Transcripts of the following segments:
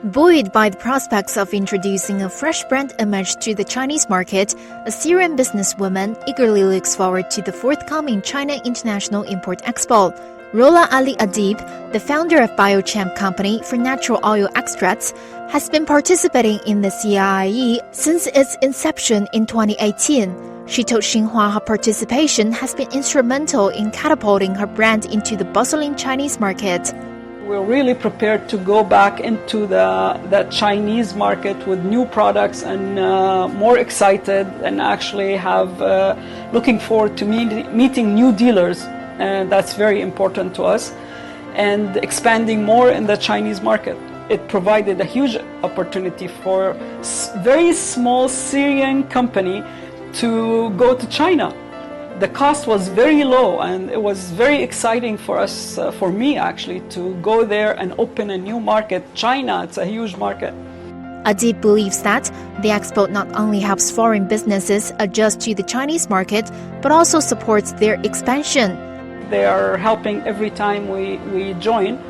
Buoyed by the prospects of introducing a fresh brand image to the Chinese market, a Syrian businesswoman eagerly looks forward to the forthcoming China International Import Expo. Rola Ali Adib, the founder of Biochamp Company for natural oil extracts, has been participating in the CIIE since its inception in 2018. She told Xinhua her participation has been instrumental in catapulting her brand into the bustling Chinese market. We're really prepared to go back into the Chinese market with new products and more excited, and actually have looking forward to meeting new dealers. That's very important to us, and expanding more in the Chinese market. It provided a huge opportunity for very small Syrian company to go to China. The cost was very low, and it was very exciting for us, for me actually, to go there and open a new market. China, it's a huge market. Adib believes that the expo not only helps foreign businesses adjust to the Chinese market, but also supports their expansion. They are helping every time we join,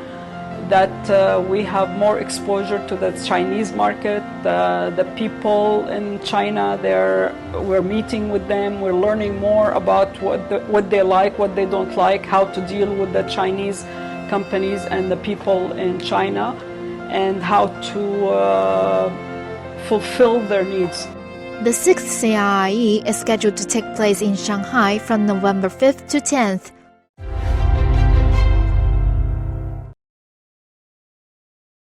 that we have more exposure to the Chinese market. The people in China, we're meeting with them, we're learning more about what they like, what they don't like, how to deal with the Chinese companies and the people in China, and how to fulfill their needs. The 6th CIIE is scheduled to take place in Shanghai from November 5th to 10th.